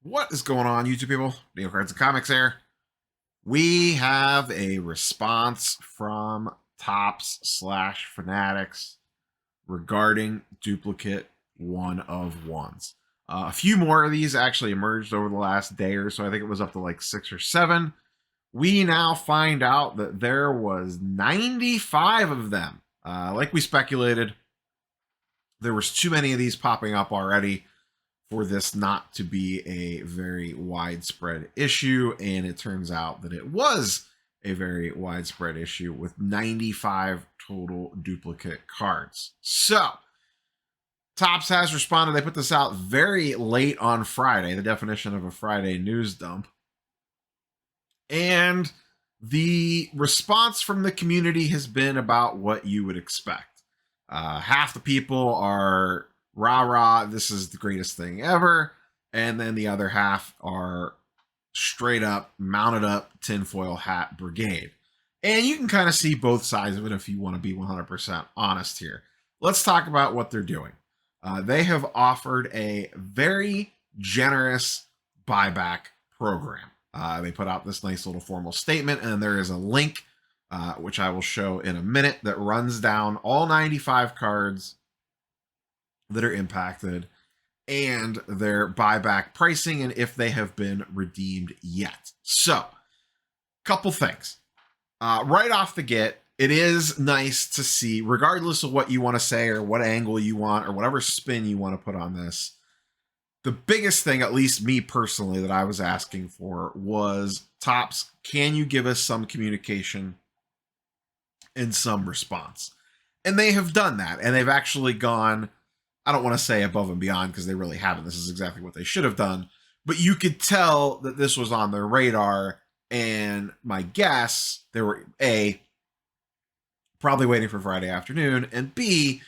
What is going on, YouTube people? Neo Cards and Comics here. We have a response from Tops/Fanatics regarding duplicate 1 of 1s. A few more of these actually emerged over the last day or so. I think it was up to like 6 or 7. We now find out that there was 95 of them. Like we speculated, there was too many of these popping up already for this not to be a very widespread issue, and it turns out that it was a very widespread issue with 95 total duplicate cards. So, Topps has responded. They put this out very late on Friday, the definition of a Friday news dump. And the response from the community has been about what you would expect. Half the people are rah, this is the greatest thing ever. And then the other half are straight up, mounted up, tinfoil hat brigade. And you can kind of see both sides of it if you want to be 100% honest here. Let's talk about what they're doing. They have offered a very generous buyback program. They put out this nice little formal statement, and there is a link, which I will show in a minute, that runs down all 95 cards that are impacted and their buyback pricing and if they have been redeemed yet. So, couple things. Right off the get, it is nice to see, regardless of what you want to say or what angle you want or whatever spin you want to put on this, the biggest thing, at least me personally, that I was asking for was, Topps, can you give us some communication and some response? And they have done that, and they've actually gone, I don't want to say above and beyond because they really haven't. This is exactly what they should have done. But you could tell that this was on their radar. And my guess, they were A, probably waiting for Friday afternoon, and B,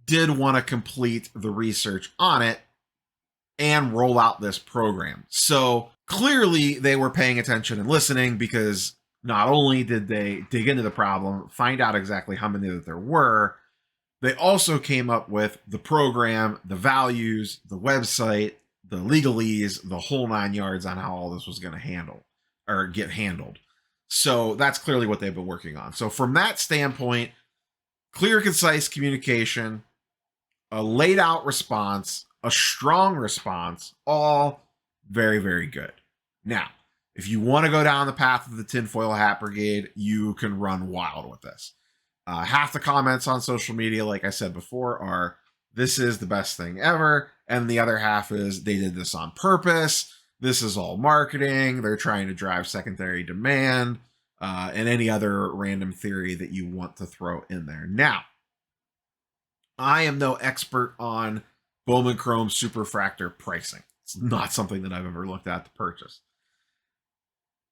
did want to complete the research on it and roll out this program. So clearly they were paying attention and listening, because not only did they dig into the problem, find out exactly how many that there were, they also came up with the program, the values, the website, the legalese, the whole 9 yards on how all this was going to handle or get handled. So that's clearly what they've been working on. So from that standpoint, clear, concise communication, a laid out response, a strong response, all very, very good. Now, if you want to go down the path of the tinfoil hat brigade, you can run wild with this. Half the comments on social media, like I said before, are, this is the best thing ever. And the other half is, they did this on purpose. This is all marketing. They're trying to drive secondary demand, and any other random theory that you want to throw in there. Now, I am no expert on Bowman Chrome Superfractor pricing. It's not something that I've ever looked at to purchase.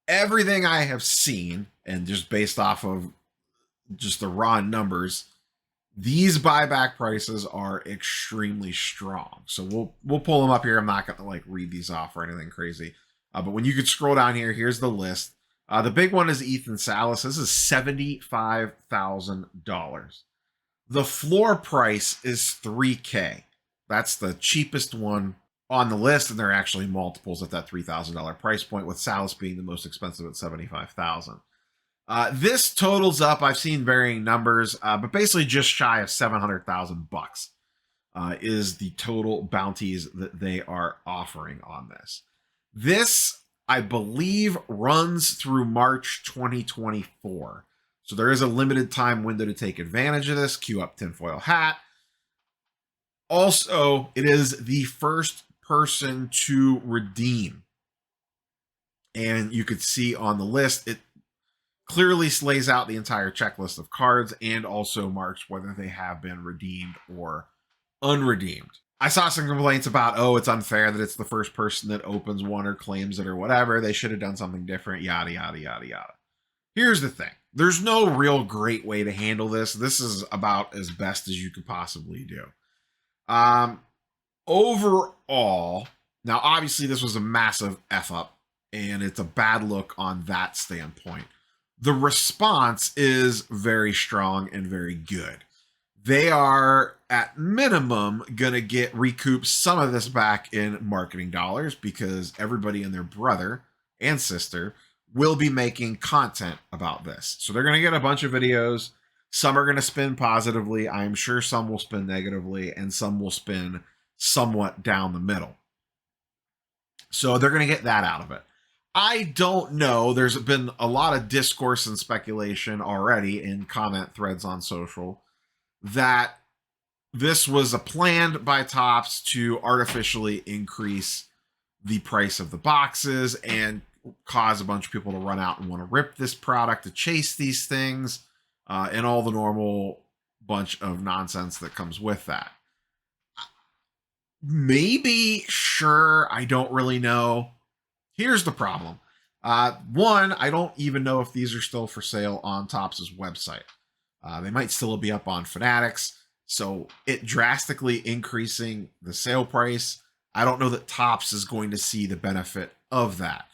Everything I have seen, and just based off of just the raw numbers, these buyback prices are extremely strong. So we'll pull them up here. I'm not going to like read these off or anything crazy. But when you could scroll down here, here's the list. The big one is Ethan Salas. This is $75,000. The floor price is $3K. That's the cheapest one on the list, and there are actually multiples at that $3,000 price point, with Salas being the most expensive at $75,000. This totals up, I've seen varying numbers, but basically just shy of 700,000 bucks is the total bounties that they are offering on this. This, I believe, runs through March 2024. So there is a limited time window to take advantage of this. Queue up tinfoil hat. Also, it is the first person to redeem. And you could see on the list, it clearly lays out the entire checklist of cards and also marks whether they have been redeemed or unredeemed. I saw some complaints about, oh, it's unfair that it's the first person that opens one or claims it or whatever. They should have done something different, yada, yada, yada, yada. Here's the thing. There's no real great way to handle this. This is about as best as you could possibly do. Overall, now obviously this was a massive F up, and it's a bad look on that standpoint. The response is very strong and very good. they are at minimum going to get recoup some of this back in marketing dollars because everybody and their brother and sister will be making content about this. So they're going to get a bunch of videos. Some are going to spin positively. I'm sure some will spin negatively, and some will spin somewhat down the middle. So they're going to get that out of it. I don't know. There's been a lot of discourse and speculation already in comment threads on social that this was a planned by Topps to artificially increase the price of the boxes and cause a bunch of people to run out and want to rip this product to chase these things, and all the normal bunch of nonsense that comes with that. Maybe, sure, I don't really know. Here's the problem. One, I don't even know if these are still for sale on Topps' website. They might still be up on Fanatics, so it drastically increasing the sale price. I don't know that Topps is going to see the benefit of that.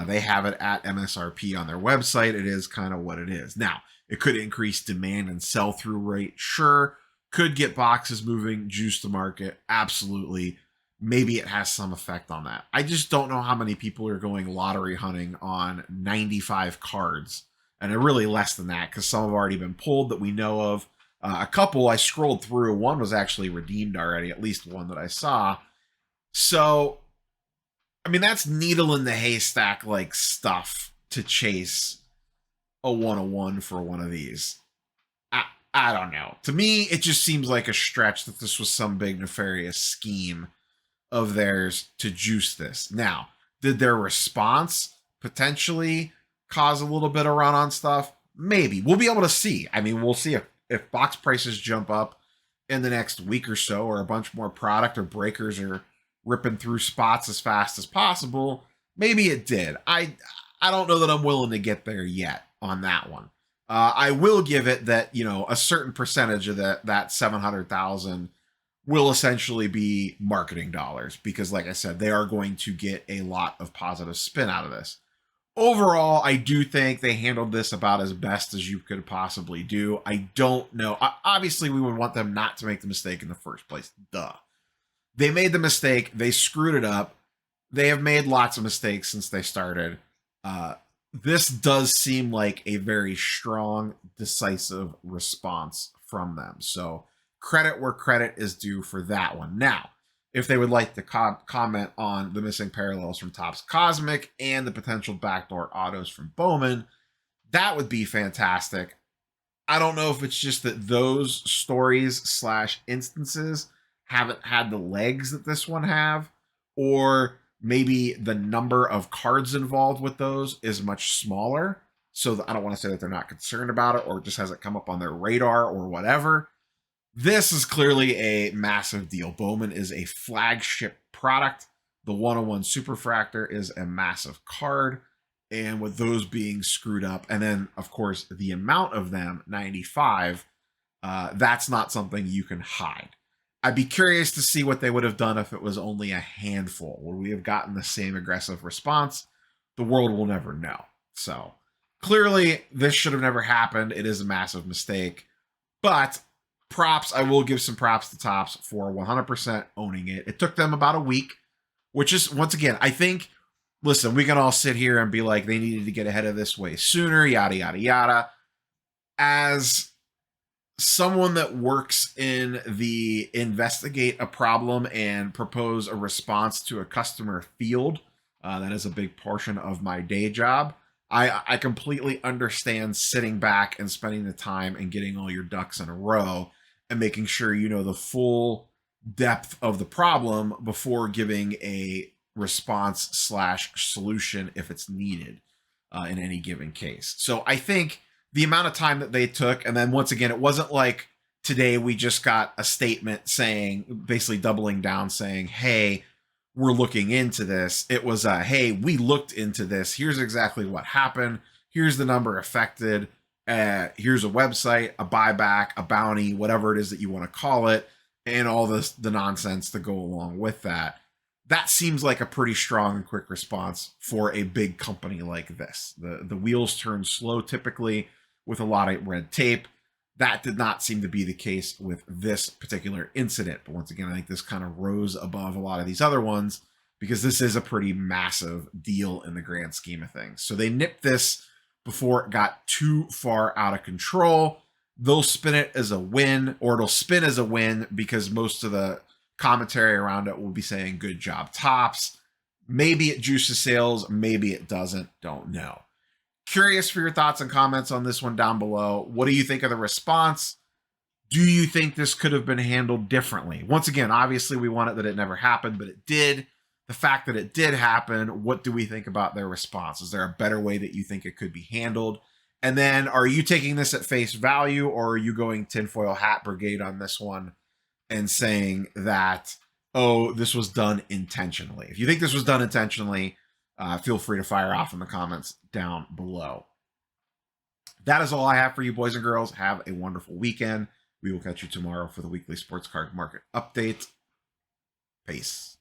They have it at MSRP on their website. It is kind of what it is. Now, it could increase demand and sell-through rate, sure. Could get boxes moving, juice the market, absolutely. Maybe it has some effect on that. I just don't know how many people are going lottery hunting on 95 cards, and really less than that because some have already been pulled that we know of. A couple I scrolled through, one was actually redeemed already, at least one that I saw. So, I mean, that's needle in the haystack like stuff to chase a 101 for one of these. I don't know. To me, it just seems like a stretch that this was some big nefarious scheme of theirs to juice this. Now, did their response potentially cause a little bit of run on stuff? Maybe. We'll be able to see. I mean, we'll see if box prices jump up in the next week or so, or a bunch more product or breakers are ripping through spots as fast as possible. Maybe it did. I don't know that I'm willing to get there yet on that one. I will give it that, you know, a certain percentage of that 700,000 will essentially be marketing dollars because, like I said, they are going to get a lot of positive spin out of this. Overall, I do think they handled this about as best as you could possibly do. I don't know. Obviously, we would want them not to make the mistake in the first place. Duh. They made the mistake. They screwed it up. They have made lots of mistakes since they started. This does seem like a very strong, decisive response from them. So credit where credit is due for that one. Now, if they would like to comment on the missing parallels from Topps Cosmic and the potential backdoor autos from Bowman, that would be fantastic. I don't know if it's just that those stories / instances haven't had the legs that this one have, or maybe the number of cards involved with those is much smaller. So I don't want to say that they're not concerned about it or it just hasn't come up on their radar or whatever. This is clearly a massive deal. Bowman is a flagship product. The 101 Superfractor is a massive card. And with those being screwed up, and then, of course, the amount of them, 95, that's not something you can hide. I'd be curious to see what they would have done if it was only a handful. Would we have gotten the same aggressive response? The world will never know. So clearly, this should have never happened. It is a massive mistake. But props, I will give some props to Topps for 100% owning it. It took them about a week, which is, once again, I think, listen, we can all sit here and be like, they needed to get ahead of this way sooner, yada, yada, yada. As someone that works in the investigate a problem and propose a response to a customer field, that is a big portion of my day job. I completely understand sitting back and spending the time and getting all your ducks in a row and making sure you know the full depth of the problem before giving a response / solution if it's needed in any given case. So I think the amount of time that they took, and then once again, it wasn't like today we just got a statement saying, basically doubling down saying, hey, we're looking into this. It was hey, we looked into this. Here's exactly what happened. Here's the number affected. Here's a website, a buyback, a bounty, whatever it is that you want to call it, and all the nonsense to go along with that. That seems like a pretty strong and quick response for a big company like this. The wheels turn slow typically with a lot of red tape. That did not seem to be the case with this particular incident. But once again, I think this kind of rose above a lot of these other ones because this is a pretty massive deal in the grand scheme of things. So they nipped this before it got too far out of control. They'll spin it as a win, or it'll spin as a win because most of the commentary around it will be saying good job Tops. Maybe it juices sales, maybe it doesn't, don't know. Curious for your thoughts and comments on this one down below. What do you think of the response? Do you think this could have been handled differently? Once again, obviously we want it that it never happened, but it did. The fact that it did happen, what do we think about their response? Is there a better way that you think it could be handled? And then are you taking this at face value, or are you going tinfoil hat brigade on this one and saying that, oh, this was done intentionally? If you think this was done intentionally, feel free to fire off in the comments down below. That is all I have for you, boys and girls. Have a wonderful weekend. We will catch you tomorrow for the weekly sports card market update. Peace.